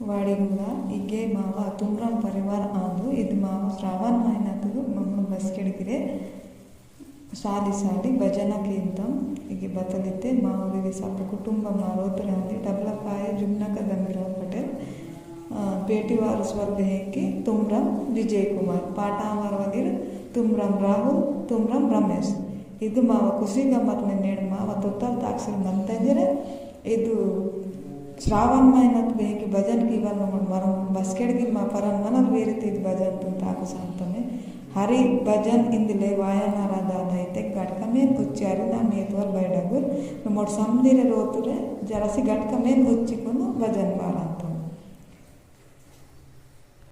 वाडीगुड़ा इगे मावा तुमरम परिवार आंदु इद मावा श्रावण महिनातु मम्म बस केड़गिरे साली साली भजना कींतम इगे बतलिते मावगे सब कुटुंब मारोत्र अंदी डबलपाय जुम्नक दमिराव पटेल पेटीवार स्वर्ग हेंकी तुमरम विजय कुमार पाटावार वगिर तुमरम राहुल तुमरम रमेश ಇದು ಮಾವ ಖುಷಿ ಗಮ್ಮತ್ನ ನೇಡು ಮಾವ ತೊತ್ತಲ್ ತಾಕ್ಸಿರ ನಂತ ಇದ್ದೀರ ಇದು ಶ್ರಾವಣ ಮಹಿನತ್ ಬೇಕಿ ಭಜನ್ की बार मरम बसकेड़ की मा परन मनल वेरिति भजन तुम ताकु सांतमे हरि भजन इंदिले वायनाराधना इते गटकमेन उच्चारिना मेतवर बैडगुर मोड समदिरे रोतुरे जरसी गटकमेन उच्चिकुनु भजन वाला